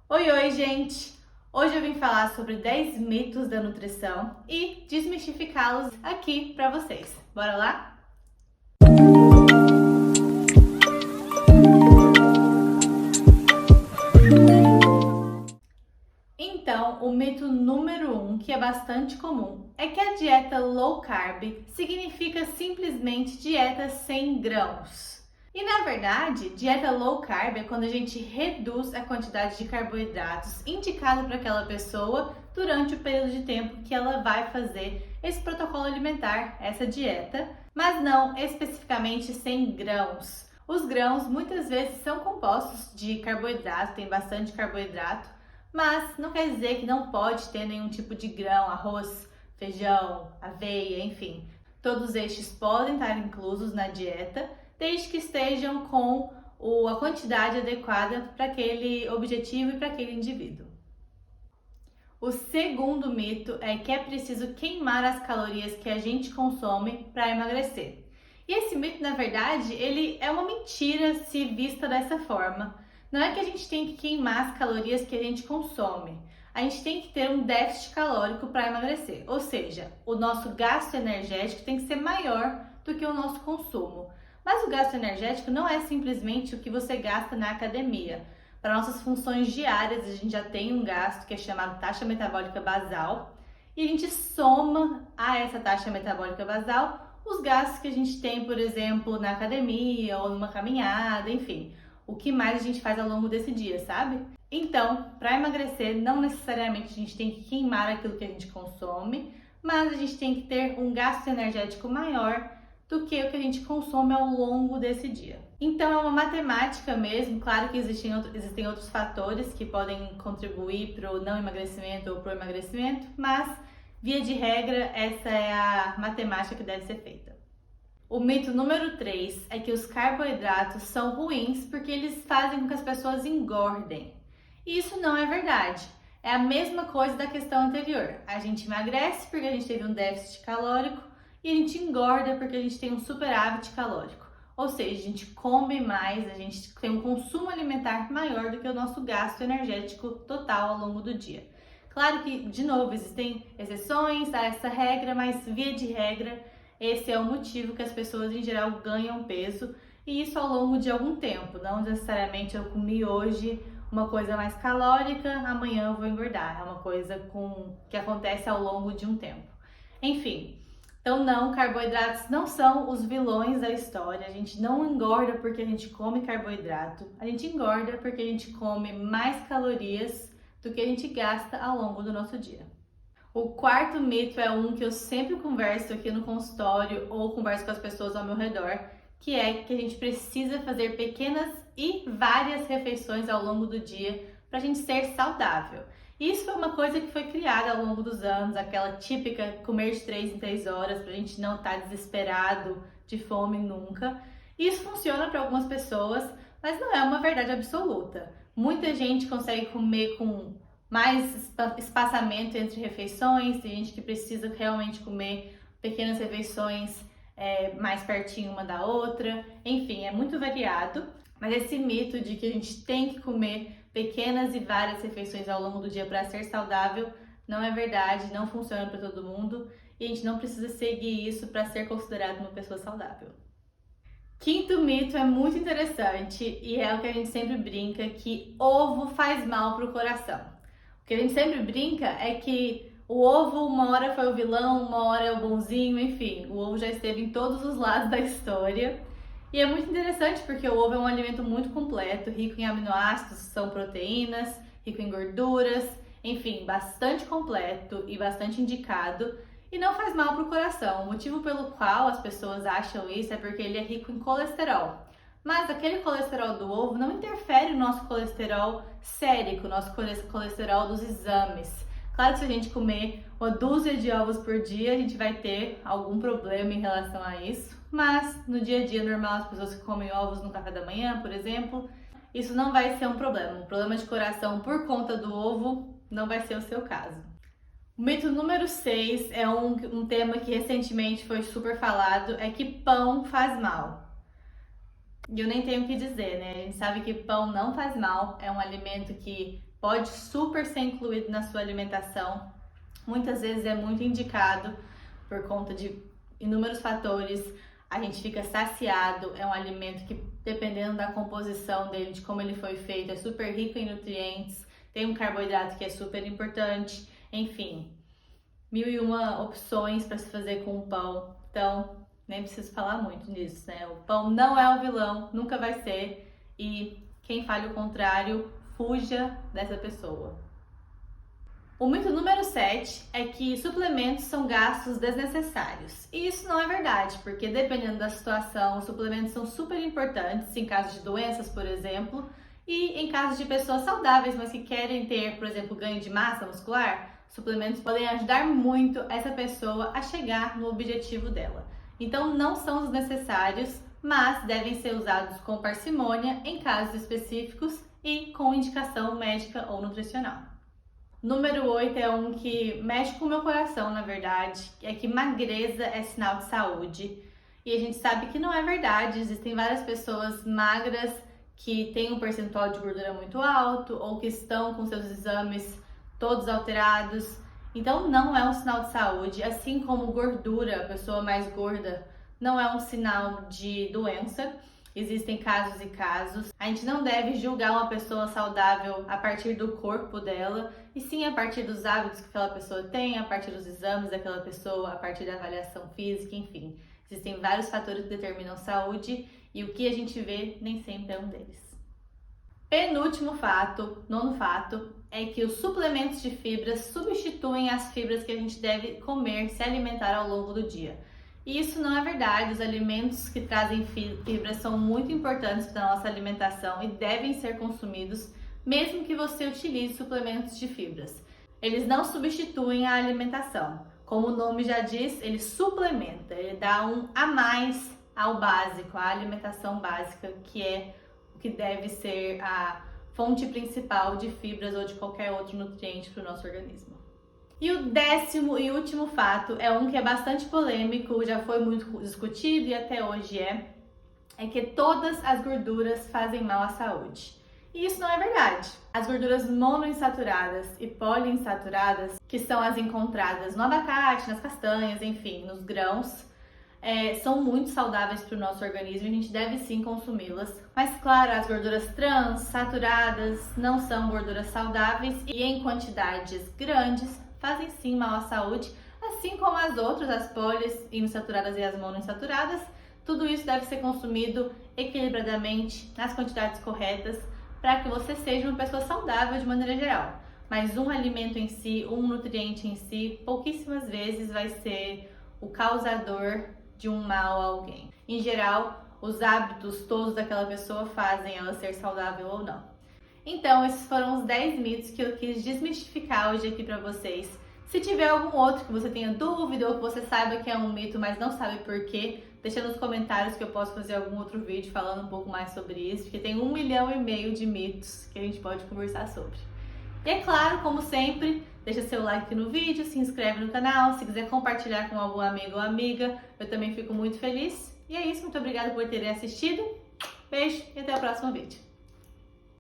Oi, oi, gente! Hoje eu vim falar sobre 10 mitos da nutrição e desmistificá-los aqui para vocês. Bora lá? Então, o mito número 1, que é bastante comum, é que a dieta low carb significa simplesmente dieta sem grãos. E na verdade, dieta low carb é quando a gente reduz a quantidade de carboidratos indicado para aquela pessoa durante o período de tempo que ela vai fazer esse protocolo alimentar, essa dieta, mas não especificamente sem grãos. Os grãos muitas vezes são compostos de carboidrato, tem bastante carboidrato, mas não quer dizer que não pode ter nenhum tipo de grão, arroz, feijão, aveia, enfim. Todos estes podem estar inclusos na dieta, desde que estejam com a quantidade adequada para aquele objetivo e para aquele indivíduo. O segundo mito é que é preciso queimar as calorias que a gente consome para emagrecer. E esse mito, na verdade, ele é uma mentira se vista dessa forma. Não é que a gente tem que queimar as calorias que a gente consome. A gente tem que ter um déficit calórico para emagrecer. Ou seja, o nosso gasto energético tem que ser maior do que o nosso consumo. Mas o gasto energético não é simplesmente o que você gasta na academia. Para nossas funções diárias, a gente já tem um gasto que é chamado taxa metabólica basal, e a gente soma a essa taxa metabólica basal os gastos que a gente tem, por exemplo, na academia ou numa caminhada, enfim, o que mais a gente faz ao longo desse dia, sabe? Então, para emagrecer, não necessariamente a gente tem que queimar aquilo que a gente consome, mas a gente tem que ter um gasto energético maior do que o que a gente consome ao longo desse dia. Então é uma matemática mesmo, claro que existem outros fatores que podem contribuir para o não emagrecimento ou para o emagrecimento, mas via de regra essa é a matemática que deve ser feita. O mito número 3 é que os carboidratos são ruins porque eles fazem com que as pessoas engordem. E isso não é verdade. É a mesma coisa da questão anterior. A gente emagrece porque a gente teve um déficit calórico e a gente engorda porque a gente tem um superávit calórico. Ou seja, a gente come mais, a gente tem um consumo alimentar maior do que o nosso gasto energético total ao longo do dia. Claro que, de novo, existem exceções a essa regra, mas via de regra, esse é o motivo que as pessoas em geral ganham peso, e isso ao longo de algum tempo. Não necessariamente eu comi hoje uma coisa mais calórica, amanhã eu vou engordar. É uma coisa que acontece ao longo de um tempo. Enfim, então não, carboidratos não são os vilões da história. A gente não engorda porque a gente come carboidrato. A gente engorda porque a gente come mais calorias do que a gente gasta ao longo do nosso dia. O quarto mito é um que eu sempre converso aqui no consultório ou converso com as pessoas ao meu redor, que é que a gente precisa fazer pequenas e várias refeições ao longo do dia para a gente ser saudável. Isso foi uma coisa que foi criada ao longo dos anos, aquela típica comer de 3 em 3 horas para a gente não estar desesperado de fome nunca. Isso funciona para algumas pessoas, mas não é uma verdade absoluta. Muita gente consegue comer com mais espaçamento entre refeições, tem gente que precisa realmente comer pequenas refeições mais pertinho uma da outra, enfim, é muito variado, mas esse mito de que a gente tem que comer pequenas e várias refeições ao longo do dia para ser saudável não é verdade, não funciona para todo mundo e a gente não precisa seguir isso para ser considerado uma pessoa saudável. Quinto mito é muito interessante e é o que a gente sempre brinca, que ovo faz mal para o coração. O que a gente sempre brinca é que o ovo uma hora foi o vilão, uma hora é o bonzinho, enfim, o ovo já esteve em todos os lados da história. E é muito interessante porque o ovo é um alimento muito completo, rico em aminoácidos, são proteínas, rico em gorduras, enfim, bastante completo e bastante indicado. E não faz mal para o coração. O motivo pelo qual as pessoas acham isso é porque ele é rico em colesterol. Mas aquele colesterol do ovo não interfere no nosso colesterol sérico, nosso colesterol dos exames. Claro que se a gente comer uma dúzia de ovos por dia, a gente vai ter algum problema em relação a isso. Mas no dia a dia normal, as pessoas que comem ovos no café da manhã, por exemplo, isso não vai ser um problema. Um problema de coração por conta do ovo não vai ser o seu caso. O mito número 6 é um tema que recentemente foi super falado, é que pão faz mal. E eu nem tenho o que dizer, né? A gente sabe que pão não faz mal, é um alimento que pode super ser incluído na sua alimentação. Muitas vezes é muito indicado por conta de inúmeros fatores. A gente fica saciado, é um alimento que, dependendo da composição dele, de como ele foi feito, é super rico em nutrientes, tem um carboidrato que é super importante, enfim, 1001 opções para se fazer com o pão. Então, nem preciso falar muito nisso, né? O pão não é o vilão, nunca vai ser, e quem fale o contrário, fuja dessa pessoa. O mito número 7 é que suplementos são gastos desnecessários. E isso não é verdade, porque dependendo da situação, os suplementos são super importantes em caso de doenças, por exemplo, e em caso de pessoas saudáveis, mas que querem ter, por exemplo, ganho de massa muscular, suplementos podem ajudar muito essa pessoa a chegar no objetivo dela. Então não são desnecessários, mas devem ser usados com parcimônia em casos específicos e com indicação médica ou nutricional. Número 8 é um que mexe com o meu coração, na verdade, é que magreza é sinal de saúde. E a gente sabe que não é verdade, existem várias pessoas magras que têm um percentual de gordura muito alto ou que estão com seus exames todos alterados. Então não é um sinal de saúde, assim como gordura, a pessoa mais gorda, não é um sinal de doença. Existem casos e casos. A gente não deve julgar uma pessoa saudável a partir do corpo dela, e sim a partir dos hábitos que aquela pessoa tem, a partir dos exames daquela pessoa, a partir da avaliação física, enfim. Existem vários fatores que determinam saúde e o que a gente vê nem sempre é um deles. Penúltimo fato, nono fato, é que os suplementos de fibras substituem as fibras que a gente deve comer, se alimentar ao longo do dia. E isso não é verdade, os alimentos que trazem fibras são muito importantes para a nossa alimentação e devem ser consumidos, mesmo que você utilize suplementos de fibras. Eles não substituem a alimentação. Como o nome já diz, ele suplementa, ele dá um a mais ao básico, à alimentação básica, que é o que deve ser a fonte principal de fibras ou de qualquer outro nutriente para o nosso organismo. E o 10º e último fato é um que é bastante polêmico, já foi muito discutido e até hoje é que todas as gorduras fazem mal à saúde. E isso não é verdade. As gorduras monoinsaturadas e poliinsaturadas, que são as encontradas no abacate, nas castanhas, enfim, nos grãos, são muito saudáveis para o nosso organismo e a gente deve sim consumi-las. Mas claro, as gorduras trans, saturadas, não são gorduras saudáveis e em quantidades grandes fazem sim mal à saúde, assim como as outras, as poliinsaturadas e as monoinsaturadas. Tudo isso deve ser consumido equilibradamente, nas quantidades corretas, para que você seja uma pessoa saudável de maneira geral. Mas um alimento em si, um nutriente em si, pouquíssimas vezes vai ser o causador de um mal a alguém. Em geral, os hábitos todos daquela pessoa fazem ela ser saudável ou não. Então, esses foram os 10 mitos que eu quis desmistificar hoje aqui pra vocês. Se tiver algum outro que você tenha dúvida ou que você saiba que é um mito, mas não sabe por quê, deixa nos comentários que eu posso fazer algum outro vídeo falando um pouco mais sobre isso, porque tem 1,5 milhão de mitos que a gente pode conversar sobre. E é claro, como sempre, deixa seu like no vídeo, se inscreve no canal, se quiser compartilhar com algum amigo ou amiga, eu também fico muito feliz. E é isso, muito obrigada por terem assistido, beijo e até o próximo vídeo.